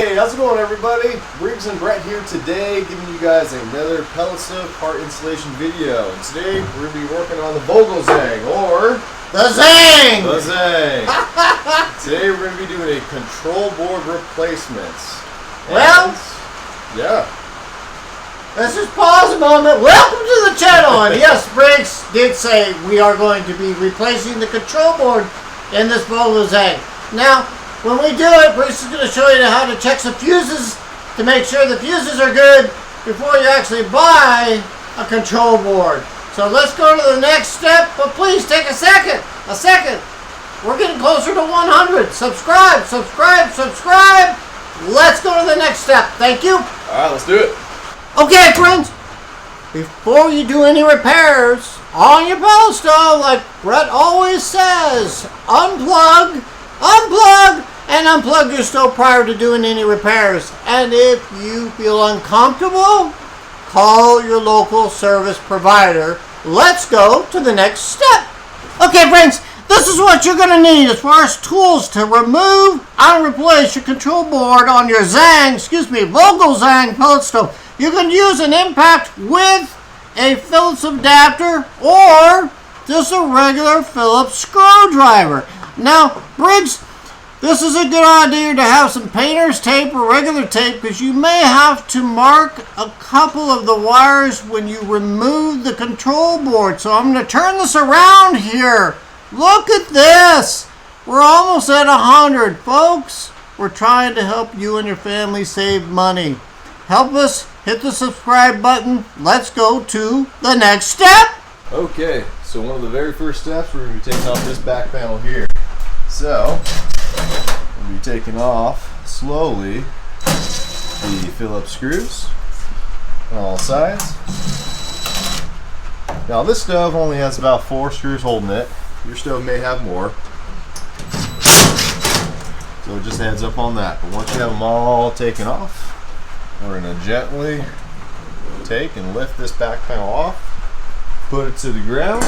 Hey, how's it going, everybody? Briggs and Brett here today, giving you guys another pellet stove part installation video. And today we're going to be working on the Vogelzang, or the Zang! The Zang. Today we're going to be doing a control board replacements. Well, yeah. Let's just pause a moment. Welcome to the channel. And yes, Briggs did say we are going to be replacing the control board in this Vogelzang. Now, when we do it, Briggs is going to show you how to check some fuses to make sure the fuses are good before you actually buy a control board. So let's go to the next step, but please take a second. We're getting closer to 100. Subscribe. Let's go to the next step. Thank you. All right, let's do it. Okay, friends, before you do any repairs on your pellet stove, like Brett always says, unplug, and unplug your stove prior to doing any repairs. And if you feel uncomfortable, call your local service provider. Let's go to the next step. Okay, friends, this is what you're going to need as far as tools to remove and replace your control board on your Vogelzang pellet stove. You can use an impact with a Phillips adapter or just a regular Phillips screwdriver. Now, Briggs, this is a good idea to have some painter's tape or regular tape because you may have to mark a couple of the wires when you remove the control board. So I'm going to turn this around here. Look at this. We're almost at 100, folks. We're trying to help you and your family save money. Help us. Hit the subscribe button. Let's go to the next step. Okay, so one of the very first steps, we're going to be taking off this back panel here. So, we'll be taking off slowly the Phillips screws on all sides. Now this stove only has about 4 screws holding it. Your stove may have more. So it just adds up on that. But once you have them all taken off, we're going to gently take and lift this back panel off, put it to the ground,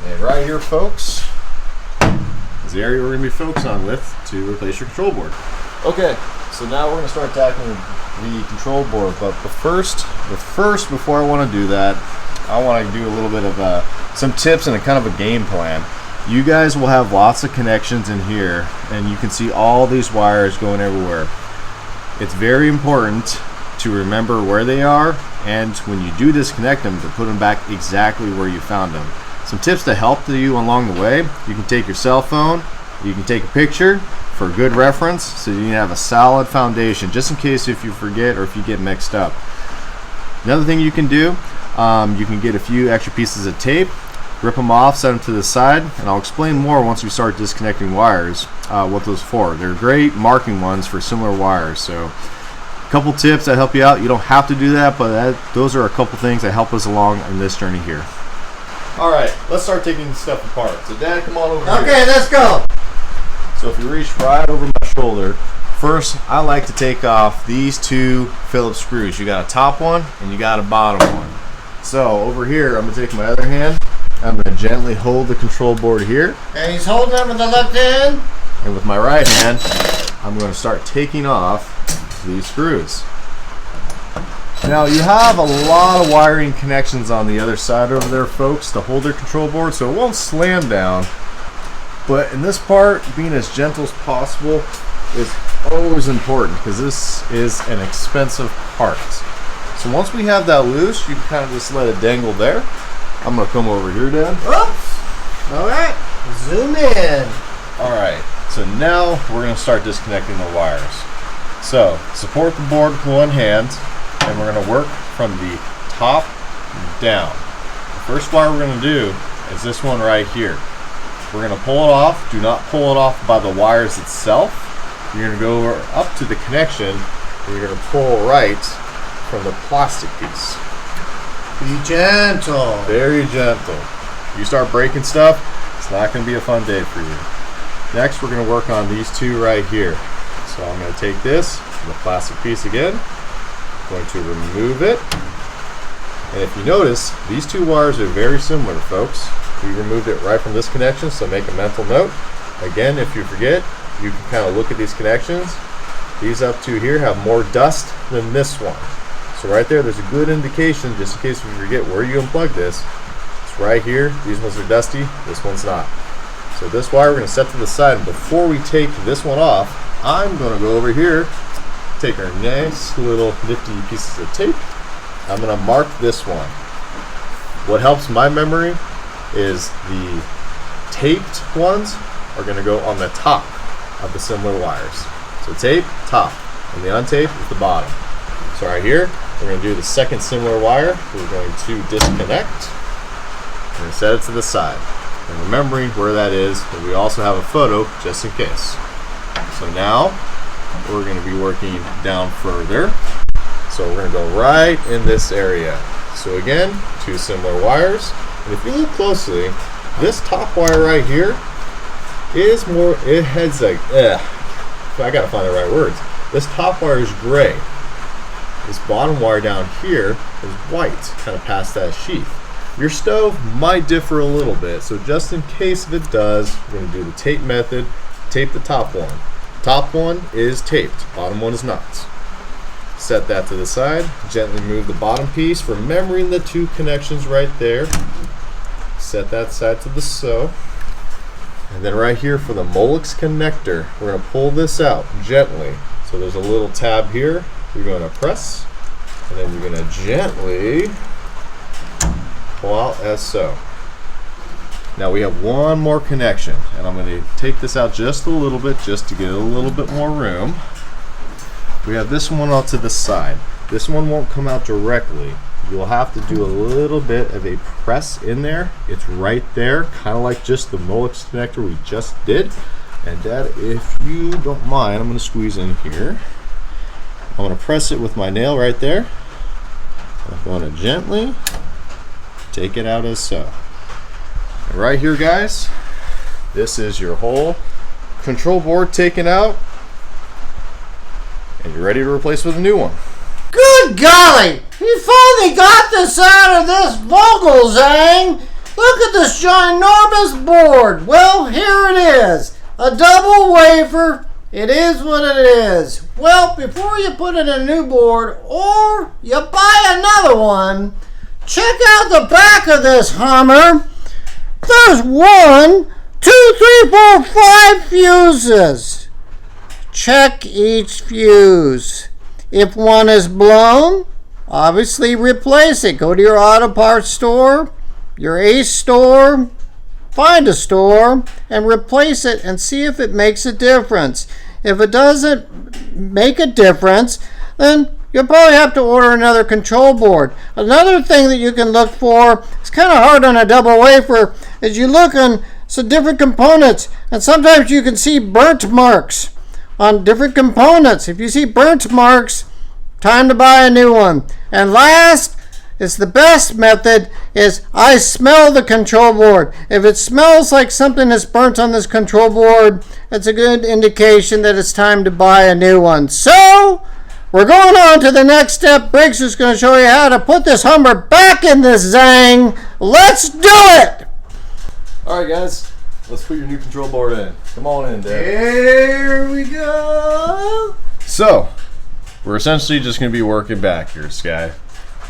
and right here, folks, is the area we're going to be focused on with to replace your control board. Okay, so now we're going to start tackling the control board, but before I want to do that, I want to do a little bit of some tips and a kind of a game plan. You guys will have lots of connections in here, and you can see all these wires going everywhere. It's very important to remember where they are, and when you do disconnect them, to put them back exactly where you found them. Some tips to help you along the way: you can take your cell phone, you can take a picture for good reference so you can have a solid foundation just in case if you forget or if you get mixed up. Another thing you can do, you can get a few extra pieces of tape, rip them off, set them to the side, and I'll explain more once we start disconnecting wires what those are for. They're great marking ones for similar wires. So a couple tips that help you out. You don't have to do that, but those are a couple things that help us along in this journey here. Alright, let's start taking stuff apart. So Dad, come on over here. Okay, let's go. So if you reach right over my shoulder, first I like to take off these 2 Phillips screws. You got a top one and you got a bottom one. So over here, I'm going to take my other hand. I'm going to gently hold the control board here. And he's holding it with the left hand. And with my right hand, I'm going to start taking off these screws. Now you have a lot of wiring connections on the other side over there, folks, to hold their control board, so it won't slam down. But in this part, being as gentle as possible is always important because this is an expensive part. So once we have that loose, you can kind of just let it dangle there. I'm going to come over here, Dad. Oops. All right. Zoom in. All right. So now we're going to start disconnecting the wires. So support the board with one hand, and we're going to work from the top down. The first wire we're going to do is this one right here. We're going to pull it off. Do not pull it off by the wires itself. You're going to go up to the connection, and you're going to pull right from the plastic piece. Be gentle. Very gentle. You start breaking stuff, it's not going to be a fun day for you. Next, we're going to work on these 2 right here. So I'm going to take this, the plastic piece again, going to remove it. And if you notice, these 2 wires are very similar, folks. We removed it right from this connection, so make a mental note. Again, if you forget, you can kind of look at these connections these up to here have more dust than this one. So right there's a good indication, just in case you forget where you unplug this. It's right here. These ones are dusty, this one's not. So this wire we're going to set to the side. And before we take this one off, I'm going to go over here, take our nice little nifty pieces of tape. I'm going to mark this one. What helps my memory is the taped ones are going to go on the top of the similar wires. So tape, top, and the untaped is the bottom. So right here, we're going to do the second similar wire. We're going to disconnect. We're going to set it to the side. And remembering where that is, and we also have a photo just in case. So now, we're going to be working down further. So we're going to go right in this area. So again, two similar wires. And if you look closely, this top wire right here is more, it has like, I gotta find the right words. This top wire is gray. This bottom wire down here is white, kind of past that sheath. Your stove might differ a little bit, so just in case if it does, we're gonna do the tape method, tape the top one. Top one is taped, bottom one is not. Set that to the side, gently move the bottom piece, remembering the two connections right there. Set that side to the sew. And then right here for the Molex connector, we're going to pull this out gently. So there's a little tab here. You're going to press, and then you're going to gently pull out as so. Now we have one more connection, and I'm going to take this out just a little bit just to get a little bit more room. We have this one out to the side. This one won't come out directly. You'll have to do a little bit of a press in there. It's right there, kind of like just the Molex connector we just did. And Dad, if you don't mind, I'm going to squeeze in here. I'm going to press it with my nail right there. I'm going to gently take it out as so. And right here, guys, this is your whole control board taken out. And you're ready to replace with a new one. Good golly! You finally got this out of this Vogelzang! Look at this ginormous board! Well, here it is! A double wafer. It is what it is. Well, before you put in a new board or you buy another one, check out the back of this Hummer. There's 1, 2, 3, 4, 5 fuses. Check each fuse. If one is blown, obviously replace it. Go to your auto parts store, your Ace store, find a store, and replace it and see if it makes a difference. If it doesn't make a difference, then you'll probably have to order another control board. Another thing that you can look for, it's kind of hard on a double wafer, is you look on some different components, and sometimes you can see burnt marks on different components. If you see burnt marks, time to buy a new one. And last, it's the best method, is I smell the control board. If it smells like something is burnt on this control board, it's a good indication that it's time to buy a new one. So, we're going on to the next step. Briggs is going to show you how to put this Hummer back in this Zang. Let's do it! Alright guys, let's put your new control board in. Come on in, Dad. There we go. So, we're essentially just going to be working back here, Sky.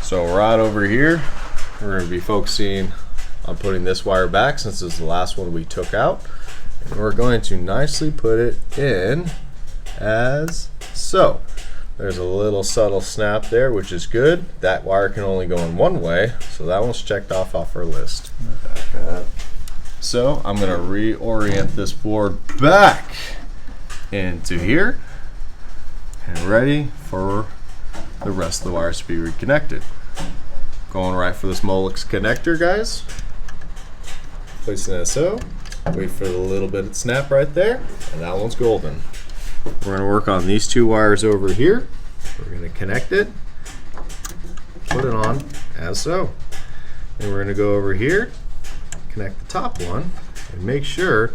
So right over here, we're going to be focusing on putting this wire back since this is the last one we took out. And we're going to nicely put it in as so. There's a little subtle snap there, which is good. That wire can only go in one way, so that one's checked off our list. So I'm going to reorient this board back into here and ready for the rest of the wires to be reconnected. Going right for this Molex connector, guys. Placing it so. Wait for the little bit of snap right there, and that one's golden. We're going to work on these two wires over here. We're going to connect it, put it on as so. And we're going to go over here, connect the top one, and make sure it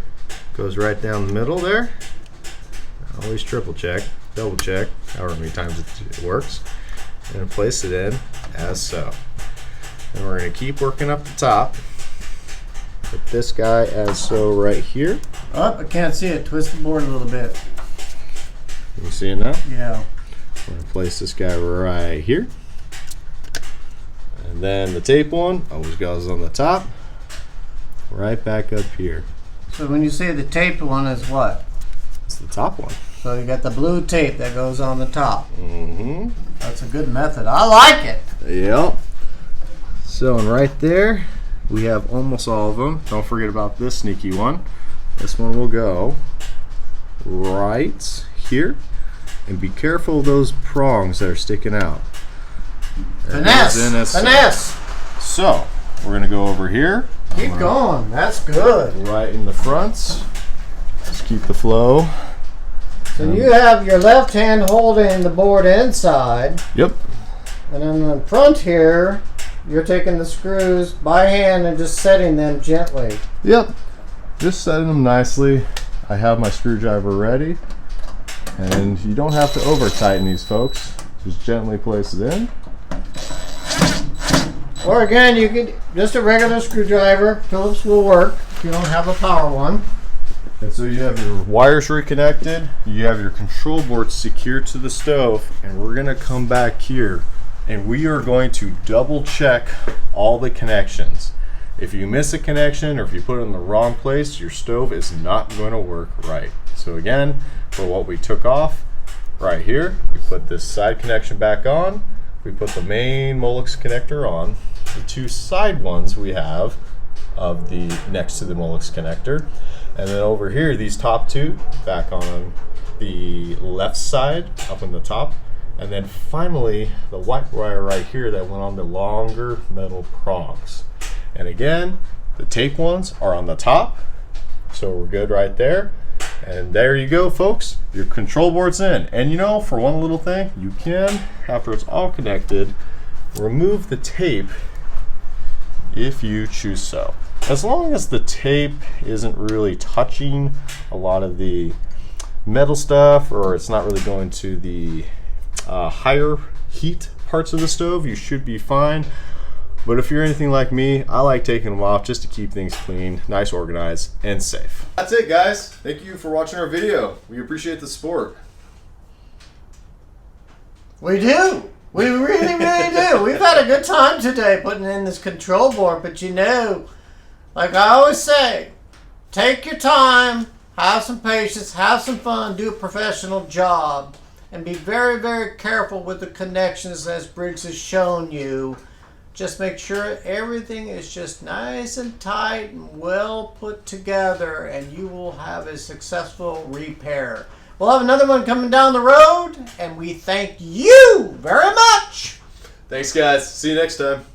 goes right down the middle there. Always triple check, double check, however many times it works, and place it in as so. And we're going to keep working up the top. Put this guy as so right here. Oh, I can't see it. Twist the board a little bit. You see it now? Yeah. We're going to place this guy right here. And then the tape one always goes on the top, right back up here. So when you say the taped one is what? It's the top one. So you got the blue tape that goes on the top. Mm-hmm. That's a good method. I like it. Yep. So, and right there, we have almost all of them. Don't forget about this sneaky one. This one will go right here. And be careful of those prongs that are sticking out. Finesse! Finesse! So, we're going to go over here. Keep going. That's good. Right in the fronts. Just keep the flow. So you have your left hand holding the board inside. Yep. And then in the front here, you're taking the screws by hand and just setting them gently. Yep. Just setting them nicely. I have my screwdriver ready. And you don't have to over tighten these, folks. Just gently place it in. Or again, you could just a regular screwdriver. Phillips will work if you don't have a power one. And so you have your wires reconnected, you have your control board secured to the stove, and we're gonna come back here and we are going to double check all the connections. If you miss a connection or if you put it in the wrong place, your stove is not going to work right. So again, for what we took off, right here, we put this side connection back on, we put the main Molex connector on, the two side ones we have of the next to the Molex connector. And then over here, these top two back on the left side, up on the top. And then finally, the white wire right here that went on the longer metal prongs. And again, the tape ones are on the top. So we're good right there. And there you go, folks. Your control board's in. And you know, for one little thing, you can, after it's all connected, remove the tape if you choose so. As long as the tape isn't really touching a lot of the metal stuff, or it's not really going to the higher heat parts of the stove, you should be fine. But if you're anything like me, I like taking them off just to keep things clean, nice, organized, and safe. That's it, guys. Thank you for watching our video. We appreciate the support. We do. We really, really do. We've had a good time today putting in this control board, but you know, like I always say, take your time, have some patience, have some fun, do a professional job, and be very, very careful with the connections as Briggs has shown you. Just make sure everything is just nice and tight and well put together, and you will have a successful repair. We'll have another one coming down the road, and we thank you very much. Thanks, guys. See you next time.